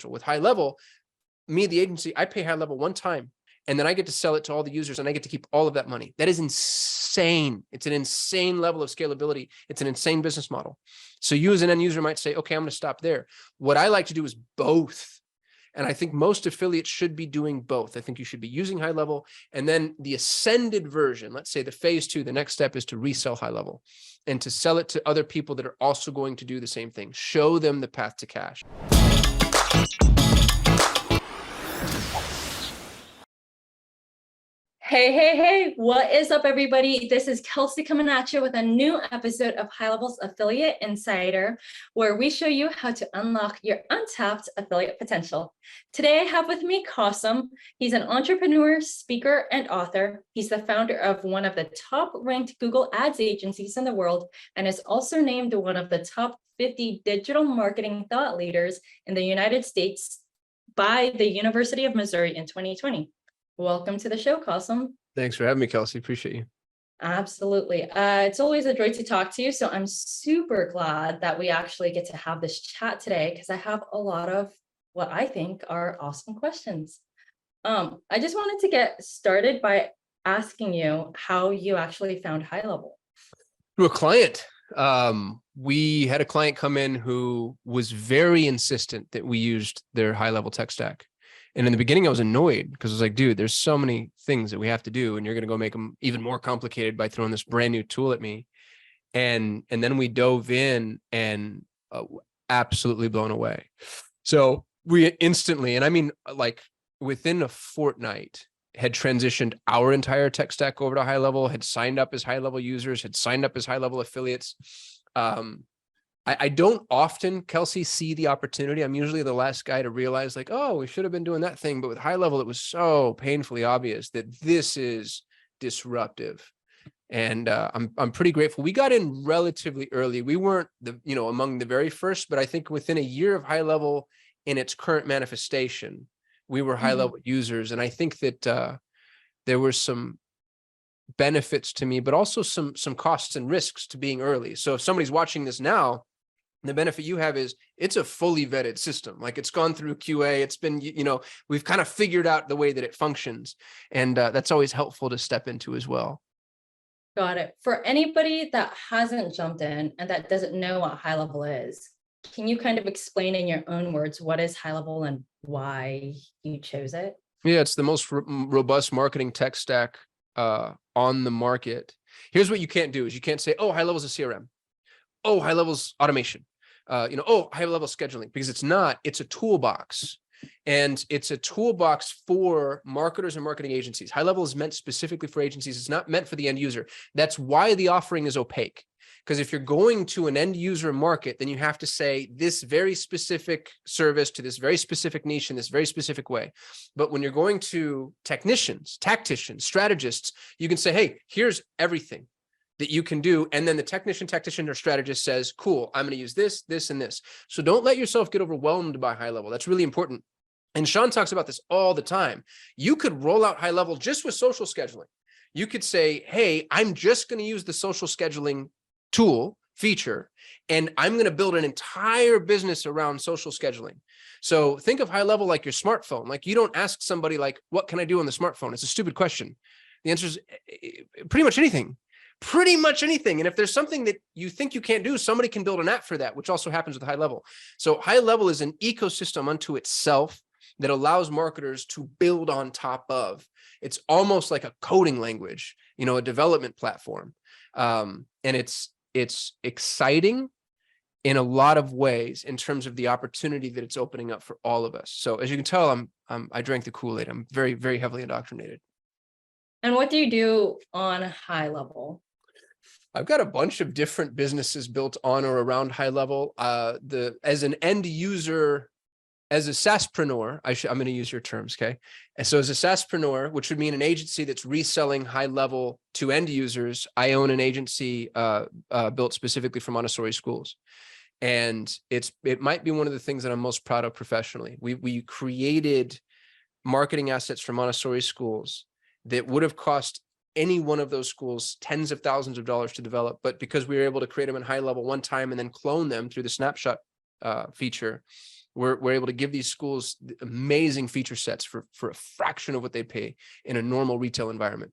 With HighLevel, me, the agency, I pay HighLevel one time, and then I get to sell it to all the users, and I get to keep all of that money. That is insane. It's an insane level of scalability. It's an insane business model. So you as an end user might say, okay, I'm going to stop there. What I like to do is both. And I think most affiliates should be doing both. I think you should be using HighLevel, and then the ascended version, let's say the phase 2, the next step is to resell HighLevel and to sell it to other people that are also going to do the same thing. Show them the path to cash. Hey, what is up, everybody? This is Kelsey coming at you with a new episode of HighLevel's Affiliate Insider, where we show you how to unlock your untapped affiliate potential. Today, I have with me Kasim. He's an entrepreneur, speaker, and author. He's the founder of one of the top-ranked Google Ads agencies in the world, and is also named one of the top 50 digital marketing thought leaders in the United States by the University of Missouri in 2020. Welcome to the show, Kasim. Thanks for having me, Kelsey. Appreciate you. Absolutely. It's always a joy to talk to you. So I'm super glad that we actually get to have this chat today, because I have a lot of what I think are awesome questions. I just wanted to get started by asking you how you actually found HighLevel. Through a client. We had a client come in who was very insistent that we used their HighLevel tech stack. And in the beginning, I was annoyed because I was like, dude, there's so many things that we have to do, and you're going to go make them even more complicated by throwing this brand new tool at me. And then we dove in and absolutely blown away. So we instantly, and I mean, like within a fortnight, had transitioned our entire tech stack over to HighLevel, had signed up as HighLevel users, had signed up as HighLevel affiliates. I don't often, Kelsey, see the opportunity. I'm usually the last guy to realize, like, oh, we should have been doing that thing. But with HighLevel, it was so painfully obvious that this is disruptive. And I'm pretty grateful. We got in relatively early. We weren't among the very first, but I think within a year of HighLevel in its current manifestation, we were HighLevel users. And I think that there were some benefits to me, but also some costs and risks to being early. So if somebody's watching this now, the benefit you have is it's a fully vetted system. Like, it's gone through QA. It's been, we've kind of figured out the way that it functions. And that's always helpful to step into as well. Got it. For anybody that hasn't jumped in and that doesn't know what HighLevel is, can you kind of explain in your own words, what is HighLevel and why you chose it? Yeah, it's the most robust marketing tech stack on the market. Here's what you can't do is you can't say, oh, HighLevel's a CRM. Oh, HighLevel's automation. Oh, HighLevel scheduling, because it's not. It's a toolbox, and it's a toolbox for marketers and marketing agencies. HighLevel is meant specifically for agencies. It's not meant for the end user. That's why the offering is opaque. Because if you're going to an end user market, then you have to say this very specific service to this very specific niche in this very specific way. But when you're going to technicians, tacticians, strategists, you can say, hey, here's everything that you can do. And then the technician or strategist says, cool, I'm going to use this, this, and this. So don't let yourself get overwhelmed by HighLevel. That's really important. And Sean talks about this all the time. You could roll out HighLevel just with social scheduling. You could say, hey, I'm just going to use the social scheduling tool feature, and I'm going to build an entire business around social scheduling. So think of HighLevel like your smartphone. Like, you don't ask somebody like, what can I do on the smartphone? It's a stupid question. The answer is pretty much anything. And if there's something that you think you can't do, somebody can build an app for that, which also happens with HighLevel. So HighLevel is an ecosystem unto itself that allows marketers to build on top of. It's almost like a coding language, a development platform. And it's exciting in a lot of ways in terms of the opportunity that it's opening up for all of us. So as you can tell, I drank the Kool-Aid. I'm very, very heavily indoctrinated. And what do you do on HighLevel? I've got a bunch of different businesses built on or around HighLevel. As an end user, as a SaaSpreneur, I'm going to use your terms, okay? And so as a SaaSpreneur, which would mean an agency that's reselling HighLevel to end users, I own an agency built specifically for Montessori schools. And it might be one of the things that I'm most proud of professionally. We created marketing assets for Montessori schools that would have cost any one of those schools tens of thousands of dollars to develop. But because we were able to create them in HighLevel one time and then clone them through the snapshot feature, We're able to give these schools amazing feature sets for a fraction of what they pay in a normal retail environment.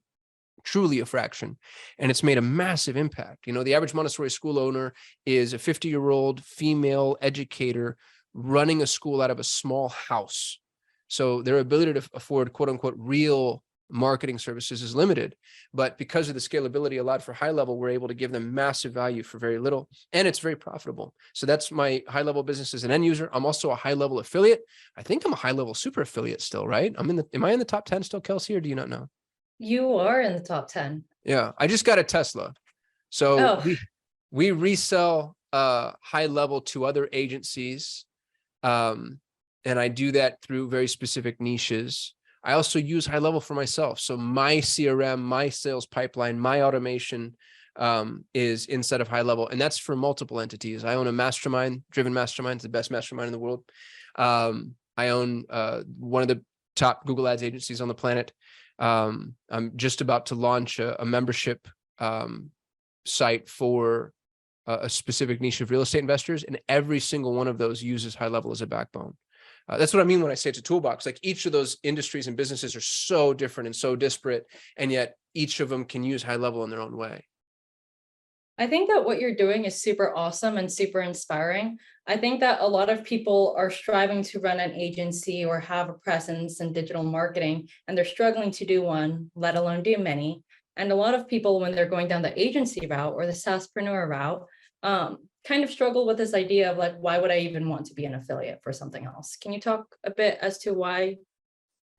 Truly a fraction. And it's made a massive impact. You know, the average Montessori school owner is a 50-year-old female educator running a school out of a small house. So their ability to afford quote unquote real marketing services is limited, but because of the scalability allowed for HighLevel, we're able to give them massive value for very little, and it's very profitable. So that's my HighLevel business as an end user. I'm also a HighLevel affiliate. I think I'm a HighLevel super affiliate still, right? Am I in the top 10 still, Kelsey, or do you not know? You are in the top 10. Yeah, I just got a Tesla. So we resell HighLevel to other agencies. And I do that through very specific niches. I also use HighLevel for myself. So my CRM, my sales pipeline, my automation is inside of HighLevel, and that's for multiple entities. I own a mastermind, Driven Mastermind, the best mastermind in the world. I own one of the top Google Ads agencies on the planet. I'm just about to launch a membership site for a specific niche of real estate investors, and every single one of those uses HighLevel as a backbone. That's what I mean when I say it's a toolbox. Like, each of those industries and businesses are so different and so disparate, and yet each of them can use HighLevel in their own way. I think that what you're doing is super awesome and super inspiring. I think that a lot of people are striving to run an agency or have a presence in digital marketing, and they're struggling to do one, let alone do many. And a lot of people, when they're going down the agency route or the SaaSpreneur route, kind of struggle with this idea of like, why would I even want to be an affiliate for something else? Can you talk a bit as to why?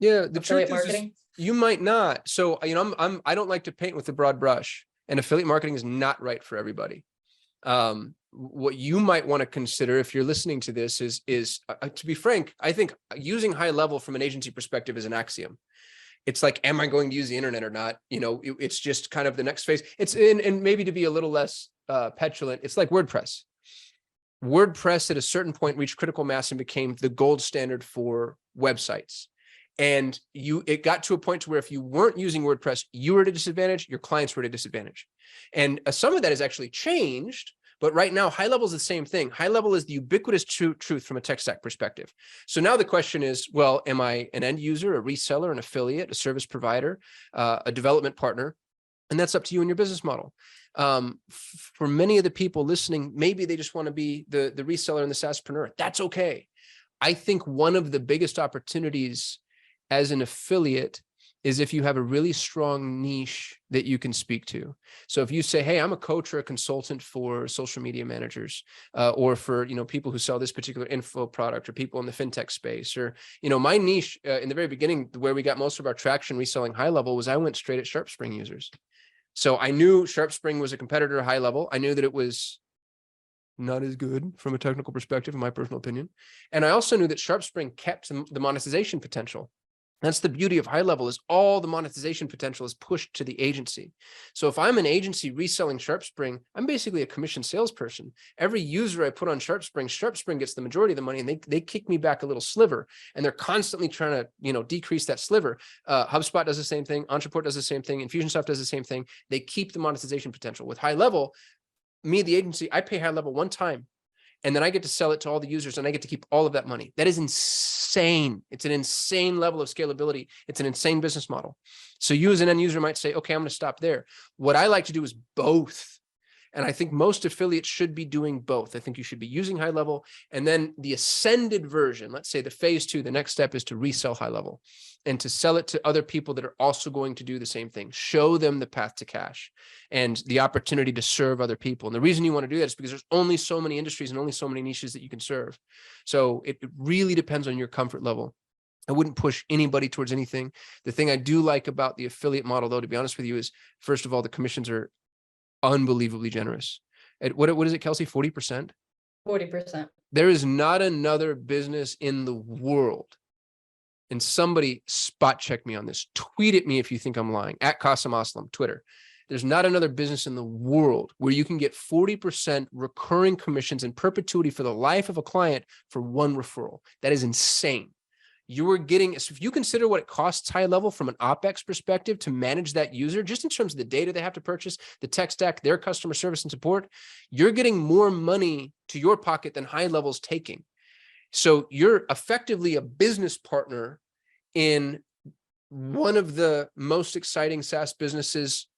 Yeah, the affiliate truth is marketing? you might not. So, you know, I don't like to paint with a broad brush, and affiliate marketing is not right for everybody. What you might want to consider if you're listening to this is to be frank, I think using HighLevel from an agency perspective is an axiom. It's like, am I going to use the internet or not? You know, it's just kind of the next phase. It's in, and maybe to be a little less petulant, it's like WordPress. WordPress at a certain point reached critical mass and became the gold standard for websites. And it got to a point to where if you weren't using WordPress, you were at a disadvantage, your clients were at a disadvantage. And some of that has actually changed, but right now, HighLevel is the same thing. HighLevel is the ubiquitous truth from a tech stack perspective. So now the question is, well, am I an end user, a reseller, an affiliate, a service provider, a development partner? And that's up to you and your business model. For many of the people listening, maybe they just want to be the reseller and the SaaSpreneur. That's okay. I think one of the biggest opportunities as an affiliate is if you have a really strong niche that you can speak to. So if you say, hey, I'm a coach or a consultant for social media managers, or for, you know, people who sell this particular info product, or people in the fintech space, or, you know, my niche in the very beginning, where we got most of our traction reselling HighLevel, was I went straight at SharpSpring users. So I knew SharpSpring was a competitor to HighLevel. I knew that it was not as good from a technical perspective, in my personal opinion. And I also knew that SharpSpring kept the monetization potential. That's the beauty of HighLevel, is all the monetization potential is pushed to the agency. So if I'm an agency reselling SharpSpring, I'm basically a commission salesperson. Every user I put on SharpSpring gets the majority of the money, and they kick me back a little sliver, and they're constantly trying to, you know, decrease that sliver. HubSpot does the same thing. Entreport does the same thing. Infusionsoft does the same thing. They keep the monetization potential. With HighLevel, me, the agency, I pay HighLevel one time, and then I get to sell it to all the users, and I get to keep all of that money. That is insane. It's an insane level of scalability. It's an insane business model. So you as an end user might say, okay, I'm going to stop there. What I like to do is both. And I think most affiliates should be doing both. I think you should be using HighLevel, and then the ascended version, let's say the phase 2, the next step is to resell HighLevel and to sell it to other people that are also going to do the same thing. Show them the path to cash and the opportunity to serve other people. And the reason you want to do that is because there's only so many industries and only so many niches that you can serve. So it really depends on your comfort level. I wouldn't push anybody towards anything. The thing I do like about the affiliate model, though, to be honest with you, is, first of all, the commissions are unbelievably generous. At what is it, Kelsey? 40%? 40%. There is not another business in the world, and somebody spot check me on this. Tweet at me if you think I'm lying, at Kasim Aslam, Twitter. There's not another business in the world where you can get 40% recurring commissions in perpetuity for the life of a client for one referral. That is insane. You are getting, if you consider what it costs HighLevel from an OpEx perspective to manage that user, just in terms of the data they have to purchase, the tech stack, their customer service and support, you're getting more money to your pocket than HighLevel's taking. So you're effectively a business partner in one of the most exciting SaaS businesses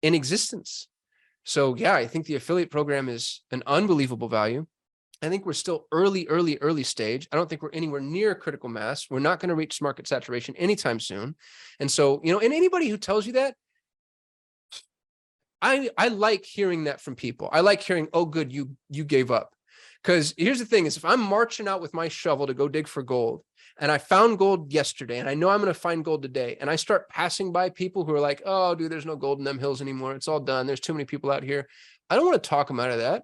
in existence. So yeah, I think the affiliate program is an unbelievable value. I think we're still early stage. I don't think we're anywhere near critical mass. We're not going to reach market saturation anytime soon. And so, you know, and anybody who tells you that, I like hearing that from people. I like hearing, oh, good, you gave up. Because here's the thing is, if I'm marching out with my shovel to go dig for gold, and I found gold yesterday, and I know I'm going to find gold today, and I start passing by people who are like, oh, dude, there's no gold in them hills anymore. It's all done. There's too many people out here. I don't want to talk them out of that,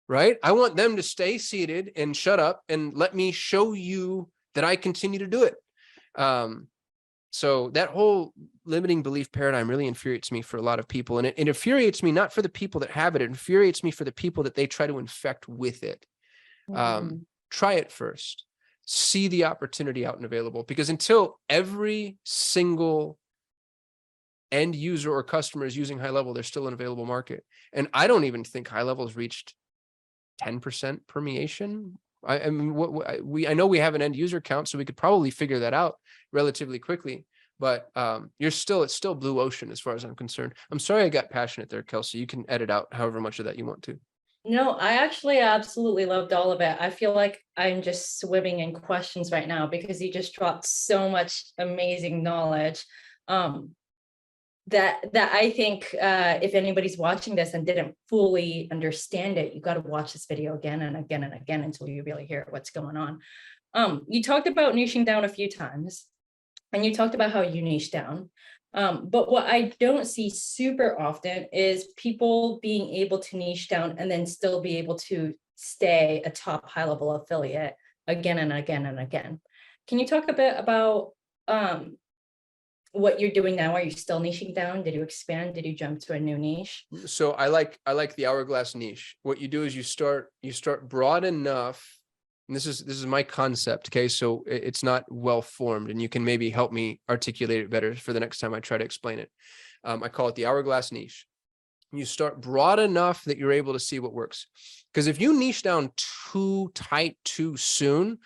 right? I want them to stay seated and shut up and let me show you that I continue to do it. So that whole limiting belief paradigm really infuriates me for a lot of people. And it infuriates me not for the people that have it. It infuriates me for the people that they try to infect with it. Try it first. See the opportunity out and available. Because until every single end user or customer is using HighLevel, there's still an available market. And I don't even think HighLevel has reached 10% permeation. I mean, I know we have an end user count, so we could probably figure that out relatively quickly. But it's still blue ocean as far as I'm concerned. I'm sorry I got passionate there, Kelsey. You can edit out however much of that you want to. No, I actually absolutely loved all of it. I feel like I'm just swimming in questions right now because you just dropped so much amazing knowledge. That I think if anybody's watching this and didn't fully understand it, you got to watch this video again and again and again until you really hear what's going on. You talked about niching down a few times, and you talked about how you niche down. But what I don't see super often is people being able to niche down and then still be able to stay a top high-level affiliate again and again and again. Can you talk a bit about what you're doing now? Are you still niching down? Did you expand? Did you jump to a new niche? So I like the hourglass niche. What you do is you start broad enough. And this is my concept. Okay. So it's not well formed, and you can maybe help me articulate it better for the next time I try to explain it. I call it the hourglass niche. You start broad enough that you're able to see what works. Because if you niche down too tight too soon,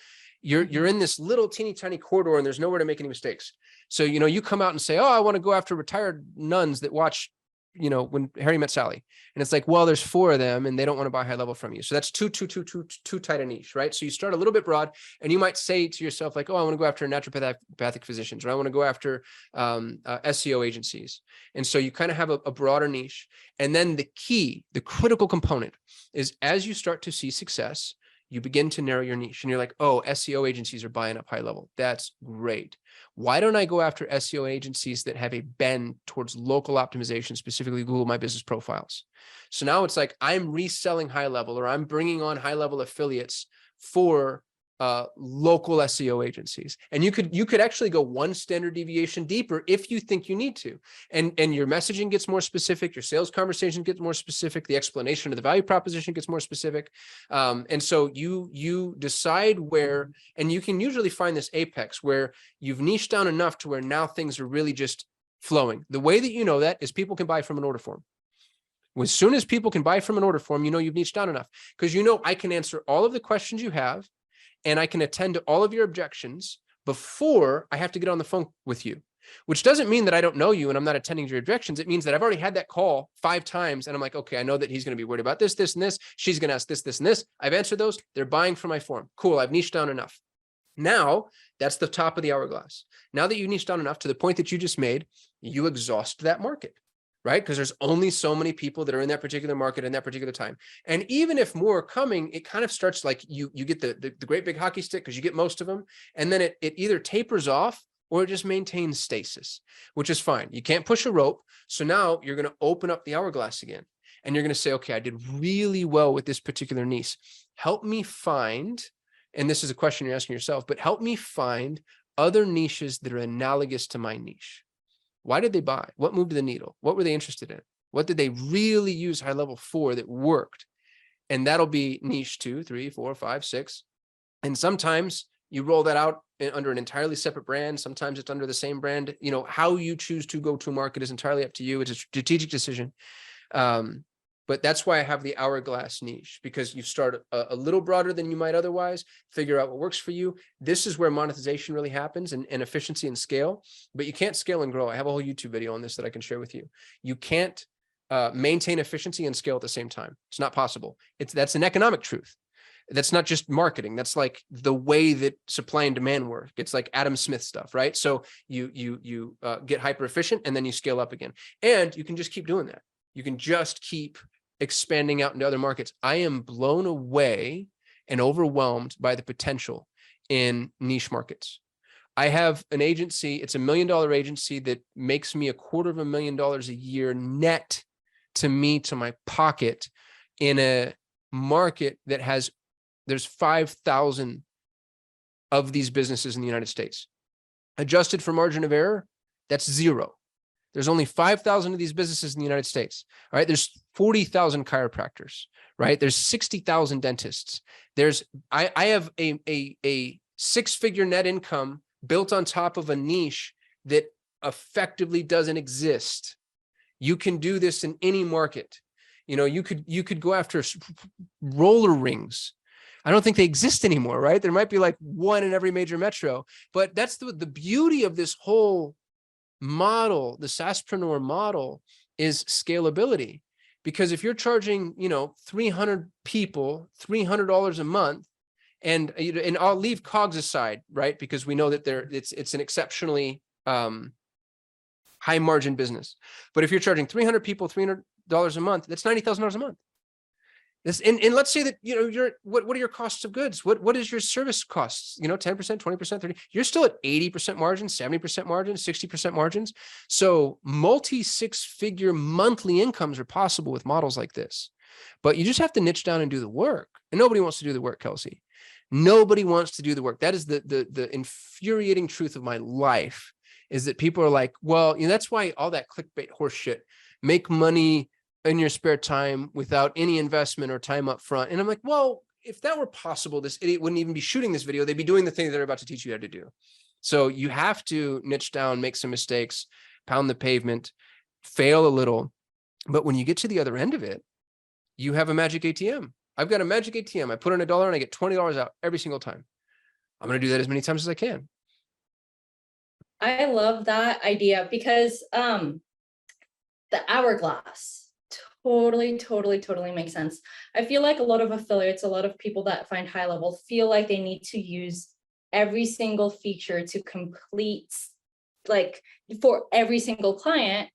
you're in this little teeny tiny corridor and there's nowhere to make any mistakes. So, you know, you come out and say, oh, I want to go after retired nuns that watch, you know, When Harry Met Sally. And it's like, well, there's 4 of them and they don't want to buy HighLevel from you. So that's too tight a niche, right? So you start a little bit broad, and you might say to yourself, like, oh, I want to go after naturopathic physicians, or I want to go after SEO agencies. And so you kind of have a broader niche. And then the critical component is, as you start to see success, you begin to narrow your niche, and you're like, oh, SEO agencies are buying up HighLevel. That's great. Why don't I go after SEO agencies that have a bend towards local optimization, specifically Google My Business profiles? So now it's like I'm reselling HighLevel, or I'm bringing on HighLevel affiliates for local SEO agencies. And you could actually go one standard deviation deeper if you think you need to. And your messaging gets more specific, your sales conversation gets more specific, the explanation of the value proposition gets more specific. And so you decide where, and you can usually find this apex where you've niched down enough to where now things are really just flowing. The way that you know that is people can buy from an order form. As soon as people can buy from an order form, you know you've niched down enough, because you know I can answer all of the questions you have, and I can attend to all of your objections before I have to get on the phone with you, which doesn't mean that I don't know you and I'm not attending to your objections. It means that I've already had that call 5 times, and I'm like, okay, I know that he's going to be worried about this, this, and this. She's going to ask this, this, and this. I've answered those. They're buying from my form. Cool. I've niched down enough. Now that's the top of the hourglass. Now that you niched down enough to the point that you just made, you exhaust that market, right? Because there's only so many people that are in that particular market in that particular time. And even if more are coming, it kind of starts like you get the great big hockey stick, because you get most of them. And then it either tapers off or it just maintains stasis, which is fine. You can't push a rope. So now you're going to open up the hourglass again. And you're going to say, okay, I did really well with this particular niche. Help me find, and this is a question you're asking yourself, but help me find other niches that are analogous to my niche. Why did they buy? What moved the needle? What were they interested in? What did they really use HighLevel for that worked? And that'll be niche 2, 3, 4, 5, 6. And sometimes you roll that out under an entirely separate brand. Sometimes it's under the same brand. You know, how you choose to go to market is entirely up to you. It's a strategic decision. But that's why I have the hourglass niche, because you start a little broader than you might otherwise, figure out what works for you. This is where monetization really happens, and efficiency and scale, but you can't scale and grow. I have a whole YouTube video on this that I can share with you. You can't maintain efficiency and scale at the same time. It's not possible. That's an economic truth. That's not just marketing. That's like the way that supply and demand work. It's like Adam Smith stuff, right? So you get hyper efficient and then you scale up again, and you can just keep doing that. You can just keep expanding out into other markets. I am blown away and overwhelmed by the potential in niche markets. I have an agency, it's $1 million agency that makes me $250,000 a year net to me, to my pocket, in a market that there's 5,000 of these businesses in the United States. Adjusted for margin of error, that's zero. There's only 5,000 of these businesses in the United States. All right. There's 40,000 chiropractors, right? There's 60,000 dentists. I have a six-figure net income built on top of a niche that effectively doesn't exist. You can do this in any market. You know, you could go after roller rings. I don't think they exist anymore, right? There might be like one in every major metro, but that's the beauty of this whole model. The SaaSpreneur model is scalability, because if you're charging, 300 people $300 a month, and I'll leave COGS aside, right? Because we know that it's an exceptionally high margin business. But if you're charging 300 people $300 a month, that's $90,000 a month. And let's say that, what are your costs of goods? What is your service costs? 10%, 20%, 30%. You're still at 80% margin, 70% margin, 60% margins. So multi six-figure monthly incomes are possible with models like this. But you just have to niche down and do the work. And nobody wants to do the work, Kelsey. Nobody wants to do the work. That is the infuriating truth of my life, is that people are like, well, that's why all that clickbait horse shit, make money in your spare time without any investment or time up front. And I'm like, well, if that were possible, this idiot wouldn't even be shooting this video. They'd be doing the thing that they're about to teach you how to do. So you have to niche down, make some mistakes, pound the pavement, fail a little. But when you get to the other end of it, you have a magic ATM. I've got a magic ATM. I put in $1 and I get $20 out every single time. I'm going to do that as many times as I can. I love that idea, because the hourglass totally makes sense. I feel like a lot of affiliates, a lot of people that find HighLevel feel like they need to use every single feature to complete, like, for every single client,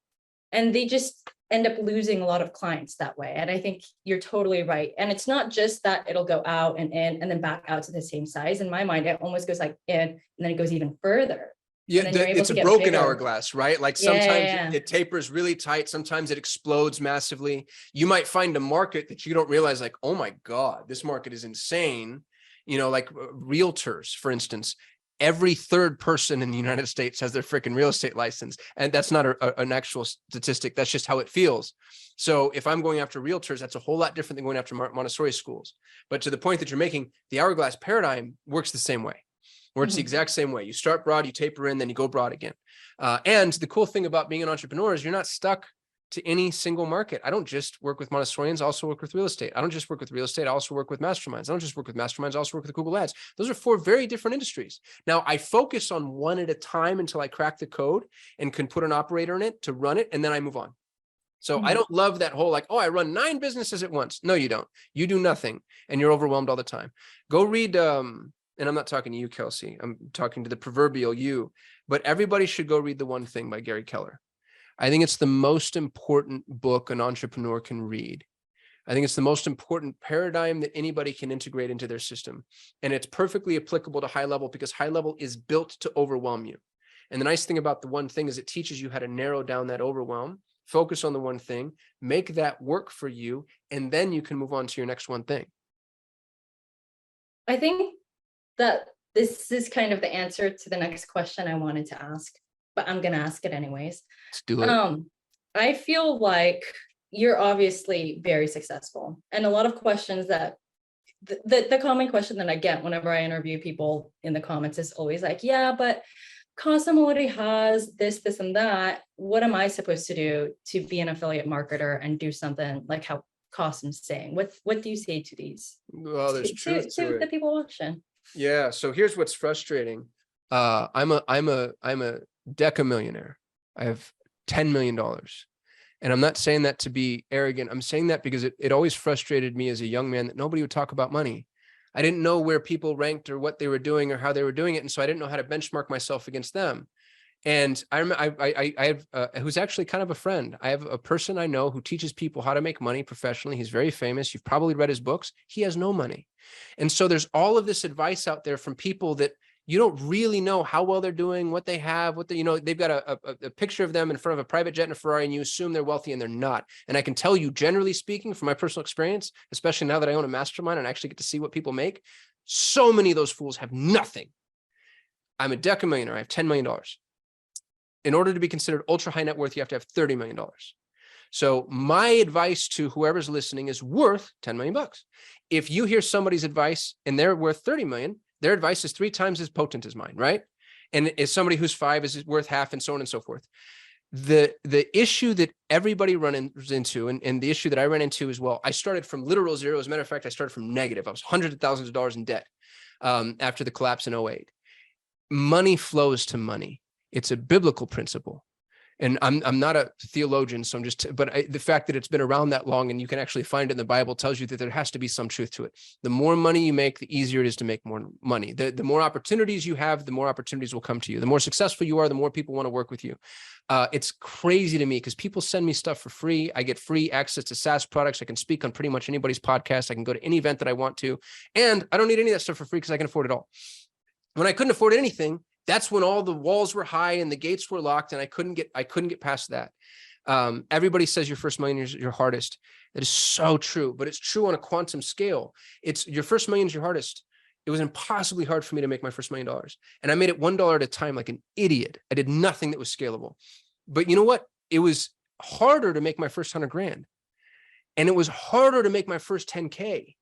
and they just end up losing a lot of clients that way. And I think you're totally right. And it's not just that it'll go out and in and then back out to the same size. In my mind, it almost goes like in, and then it goes even further. Yeah, it's a broken hourglass, right? Like sometimes it tapers really tight. Sometimes it explodes massively. You might find a market that you don't realize, like, oh my God, this market is insane. Like realtors, for instance. Every third person in the United States has their freaking real estate license. And that's not an actual statistic. That's just how it feels. So if I'm going after realtors, that's a whole lot different than going after Montessori schools. But to the point that you're making, the hourglass paradigm works the same way. Works the exact same way. You start broad, you taper in, then you go broad again. And the cool thing about being an entrepreneur is you're not stuck to any single market. I don't just work with Montessorians, I also work with real estate. I don't just work with real estate, I also work with masterminds. I don't just work with masterminds, I also work with Google Ads. Those are 4 very different industries. Now, I focus on one at a time until I crack the code and can put an operator in it to run it, and then I move on. So I don't love that whole, like, oh, I run 9 businesses at once. No, you don't. You do nothing, and you're overwhelmed all the time. Go read, and I'm not talking to you, Kelsey. I'm talking to the proverbial you, but everybody should go read The One Thing by Gary Keller. I think it's the most important book an entrepreneur can read. I think it's the most important paradigm that anybody can integrate into their system. And it's perfectly applicable to HighLevel, because HighLevel is built to overwhelm you. And the nice thing about The One Thing is it teaches you how to narrow down that overwhelm, focus on the one thing, make that work for you, and then you can move on to your next one thing. I think that this is kind of the answer to the next question I wanted to ask, but I'm going to ask it anyways. Let's do it. I feel like you're obviously very successful, and a lot of questions that the common question that I get whenever I interview people in the comments is always like, yeah, but Kasim already has this, and that. What am I supposed to do to be an affiliate marketer and do something like how Kasim's saying? What do you say to these? Well, there's truth to The it. people watching. Yeah. So here's what's frustrating. I'm a deca millionaire. I have $10 million. And I'm not saying that to be arrogant. I'm saying that because it always frustrated me as a young man that nobody would talk about money. I didn't know where people ranked or what they were doing or how they were doing it. And so I didn't know how to benchmark myself against them. And I have, who's actually kind of a friend. I have a person I know who teaches people how to make money professionally. He's very famous. You've probably read his books. He has no money. And so there's all of this advice out there from people that you don't really know how well they're doing, what they have, what they, you know, they've got a picture of them in front of a private jet and a Ferrari, and you assume they're wealthy and they're not. And I can tell you, generally speaking, from my personal experience, especially now that I own a mastermind and actually get to see what people make, so many of those fools have nothing. I'm a deca millionaire. I have $10 million. In order to be considered ultra high net worth, you have to have $30 million. So my advice to whoever's listening is worth 10 million bucks. If you hear somebody's advice and they're worth 30 million, their advice is 3 times as potent as mine, right? And as somebody who's 5 is worth half, and so on and so forth. The issue that everybody runs into, and the issue that I ran into as well, I started from literal zero. As a matter of fact, I started from negative. I was hundreds of thousands of dollars in debt after the collapse in 08. Money flows to money. It's a biblical principle. And I'm not a theologian, so I'm just, the fact that it's been around that long and you can actually find it in the Bible tells you that there has to be some truth to it. The more money you make, the easier it is to make more money. The more opportunities you have, the more opportunities will come to you. The more successful you are, the more people want to work with you. It's crazy to me because people send me stuff for free. I get free access to SaaS products. I can speak on pretty much anybody's podcast. I can go to any event that I want to. And I don't need any of that stuff for free because I can afford it all. When I couldn't afford anything, that's when all the walls were high and the gates were locked, and I couldn't get past that. Everybody says your first million is your hardest. That is so true, but it's true on a quantum scale. It's your first million is your hardest. It was impossibly hard for me to make my first $1 million. And I made it $1 at a time like an idiot. I did nothing that was scalable. But you know what? It was harder to make my first 100 grand. And it was harder to make my first 10K.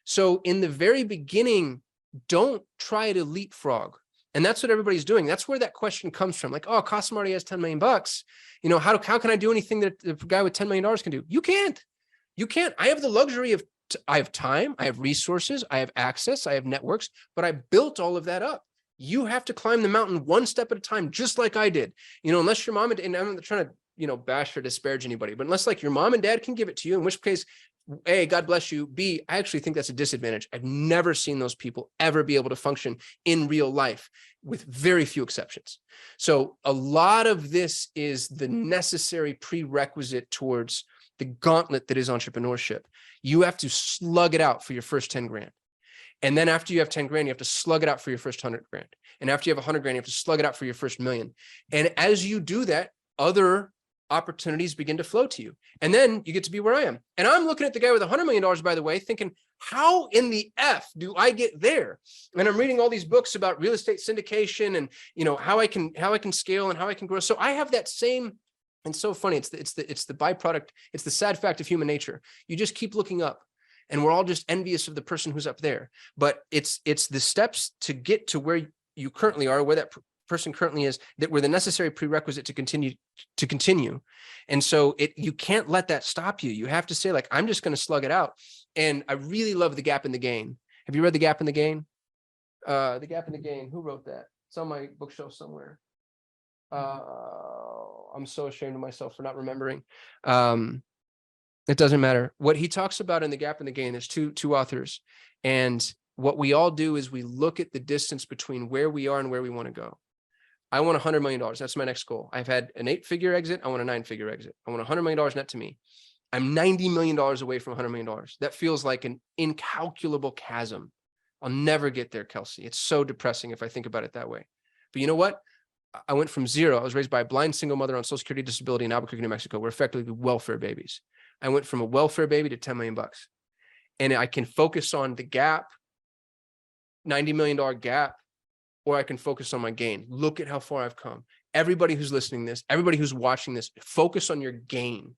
So in the very beginning, don't try to leapfrog. And that's what everybody's doing. That's where that question comes from. Like, oh, Kasim already has 10 million bucks. You know, how can I do anything that the guy with $10 million can do? You can't. You can't. I have the luxury of, I have time, I have resources, I have access, I have networks, but I built all of that up. You have to climb the mountain one step at a time, just like I did. You know, unless your mom and I'm not trying to, you know, bash or disparage anybody, but unless like your mom and dad can give it to you, in which case, A, God bless you. B, I actually think that's a disadvantage. I've never seen those people ever be able to function in real life, with very few exceptions. So a lot of this is the necessary prerequisite towards the gauntlet that is entrepreneurship. You have to slug it out for your first 10 grand. And then after you have 10 grand, you have to slug it out for your first 100 grand. And after you have 100 grand, you have to slug it out for your first million. And as you do that, other opportunities begin to flow to you. And then you get to be where I am. And I'm looking at the guy with $100 million, by the way, thinking, how in the F do I get there? And I'm reading all these books about real estate syndication and, you know, how I can scale and how I can grow. So I have that same, and so funny. It's the byproduct. It's the sad fact of human nature. You just keep looking up, and we're all just envious of the person who's up there. But it's the steps to get to where you currently are, where that person currently is, that were the necessary prerequisite to continue. And so you can't let that stop you. You have to say, like, I'm just going to slug it out. And I really love The Gap in the Gain. Have you read The Gap in the Gain? The Gap in the Gain. Who wrote that? It's on my bookshelf somewhere. I'm so ashamed of myself for not remembering. It doesn't matter. What he talks about in The Gap in the Gain, there's two authors. And what we all do is we look at the distance between where we are and where we want to go. I want $100 million. That's my next goal. I've had an 8-figure exit. I want a 9-figure exit. I want $100 million net to me. I'm $90 million away from $100 million. That feels like an incalculable chasm. I'll never get there, Kelsey. It's so depressing if I think about it that way. But you know what? I went from zero. I was raised by a blind single mother on Social Security disability in Albuquerque, New Mexico. We're effectively welfare babies. I went from a welfare baby to 10 million bucks. And I can focus on the gap, $90 million gap, or I can focus on my gain. Look at how far I've come. Everybody who's listening to this, everybody who's watching this, focus on your gain.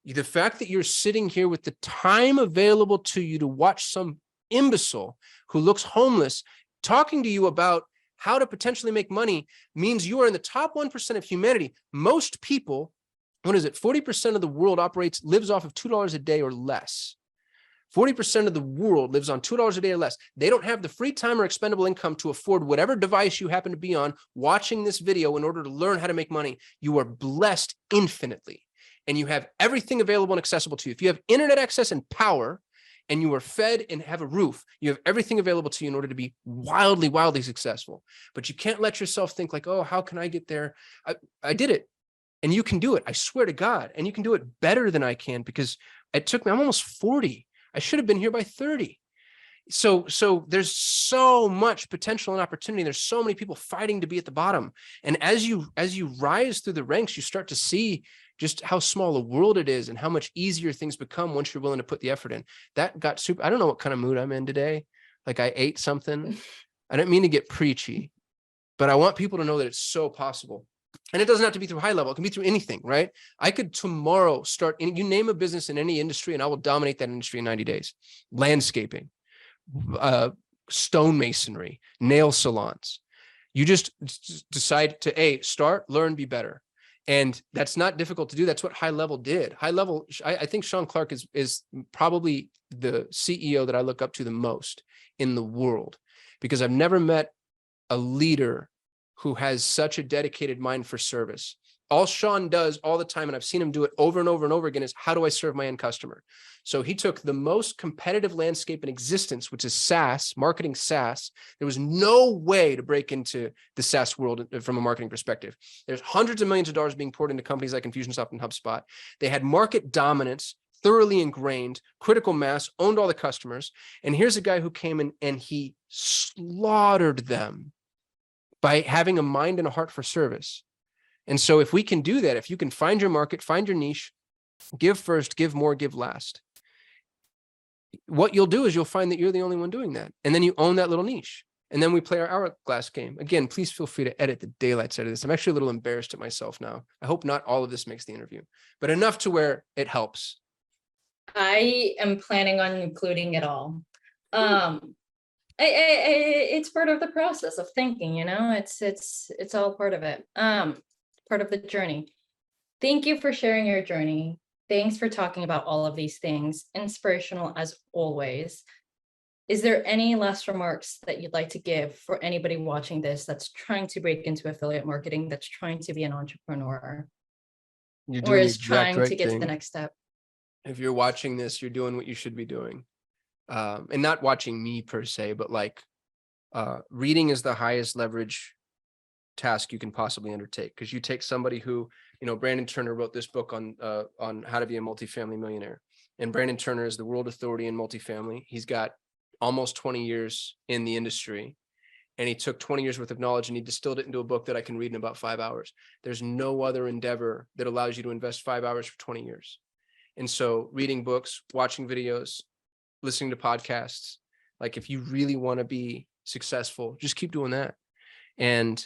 The fact that you're sitting here with the time available to you to watch some imbecile who looks homeless talking to you about how to potentially make money means you are in the top 1% of humanity. Most people what is it? 40% of the world lives off of $2 a day or less. 40% of the world lives on $2 a day or less. They don't have the free time or expendable income to afford whatever device you happen to be on watching this video in order to learn how to make money. You are blessed infinitely, and you have everything available and accessible to you. If you have internet access and power, and you are fed and have a roof, you have everything available to you in order to be wildly, wildly successful. But you can't let yourself think like, oh, how can I get there? I did it, and you can do it. I swear to God. And you can do it better than I can, because it took me, I'm almost 40. I should have been here by 30. So there's so much potential and opportunity. There's so many people fighting to be at the bottom. And as you rise through the ranks, you start to see just how small a world it is and how much easier things become once you're willing to put the effort in. That got super. I don't know what kind of mood I'm in today. Like I ate something. I didn't mean to get preachy, but I want people to know that it's so possible. And it doesn't have to be through HighLevel. It can be through anything, right? I could tomorrow start, you name a business in any industry, and I will dominate that industry in 90 days. Landscaping, stonemasonry, nail salons. You just decide to start, learn, be better. And that's not difficult to do. That's what HighLevel did. HighLevel, I think Sean Clark is probably the CEO that I look up to the most in the world, because I've never met a leader who has such a dedicated mind for service. All Sean does all the time, and I've seen him do it over and over and over again, is how do I serve my end customer? So he took the most competitive landscape in existence, which is SaaS, marketing SaaS. There was no way to break into the SaaS world from a marketing perspective. There's hundreds of millions of dollars being poured into companies like Infusionsoft and HubSpot. They had market dominance, thoroughly ingrained, critical mass, owned all the customers. And here's a guy who came in and he slaughtered them by having a mind and a heart for service. And so if we can do that, if you can find your market, find your niche, give first, give more, give last, what you'll do is you'll find that you're the only one doing that. And then you own that little niche. And then we play our hourglass game. Again, please feel free to edit the daylights out of this. I'm actually a little embarrassed at myself now. I hope not all of this makes the interview, but enough to where it helps. I am planning on including it all. It's part of the process of thinking, it's all part of it, part of the journey. Thank you for sharing your journey. Thanks for talking about all of these things. Inspirational as always. Is there any last remarks that you'd like to give for anybody watching this that's trying to break into affiliate marketing, that's trying to be an entrepreneur, or is trying to get to the next step? If you're watching this, you're doing what you should be doing. And not watching me per se, but like reading is the highest leverage task you can possibly undertake, because you take somebody who, Brandon Turner wrote this book on how to be a multifamily millionaire, and Brandon Turner is the world authority in multifamily. He's got almost 20 years in the industry, and he took 20 years worth of knowledge and he distilled it into a book that I can read in about 5 hours. There's no other endeavor that allows you to invest 5 hours for 20 years. And so reading books, watching videos, listening to podcasts, like if you really want to be successful, just keep doing that. And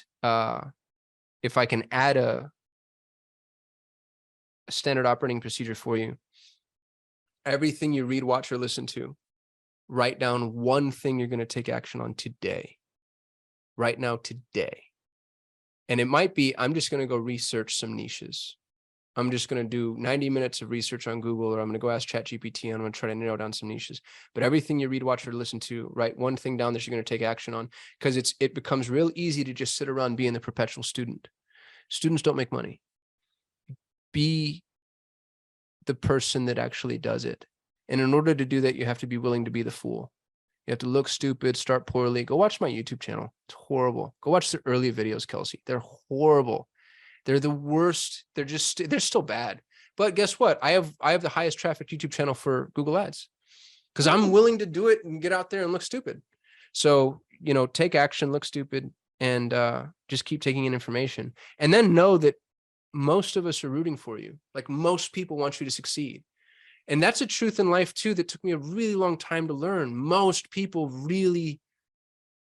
if I can add a standard operating procedure for you, everything you read, watch, or listen to, write down one thing you're going to take action on today, right now, today. And it might be, I'm just going to go research some niches. I'm just going to do 90 minutes of research on Google, or I'm going to go ask ChatGPT and I'm going to try to narrow down some niches. But everything you read, watch, or listen to, write one thing down that you're going to take action on, because it becomes real easy to just sit around being the perpetual student. Students don't make money. Be the person that actually does it. And in order to do that, you have to be willing to be the fool. You have to look stupid, start poorly. Go watch my YouTube channel. It's horrible. Go watch the early videos, Kelsey. They're horrible. They're the worst. They're still bad. But guess what? I have the highest traffic YouTube channel for Google Ads, because I'm willing to do it and get out there and look stupid. So, take action, look stupid, and just keep taking in information. And then know that most of us are rooting for you. Like, most people want you to succeed. And that's a truth in life too that took me a really long time to learn. Most people really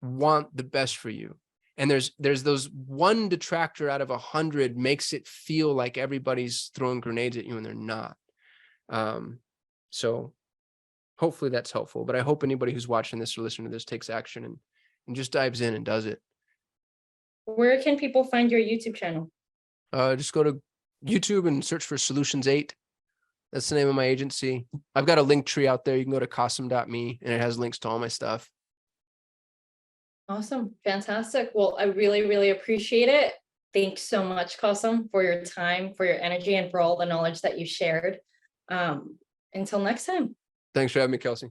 want the best for you. And there's those one detractor out of 100 makes it feel like everybody's throwing grenades at you, and they're not. So hopefully that's helpful. But I hope anybody who's watching this or listening to this takes action and just dives in and does it. Where can people find your YouTube channel? Just go to YouTube and search for Solutions 8. That's the name of my agency. I've got a link tree out there. You can go to kasim.me and it has links to all my stuff. Awesome. Fantastic. Well, I really, really appreciate it. Thanks so much, Kasim, for your time, for your energy, and for all the knowledge that you shared. Until next time. Thanks for having me, Kelsey.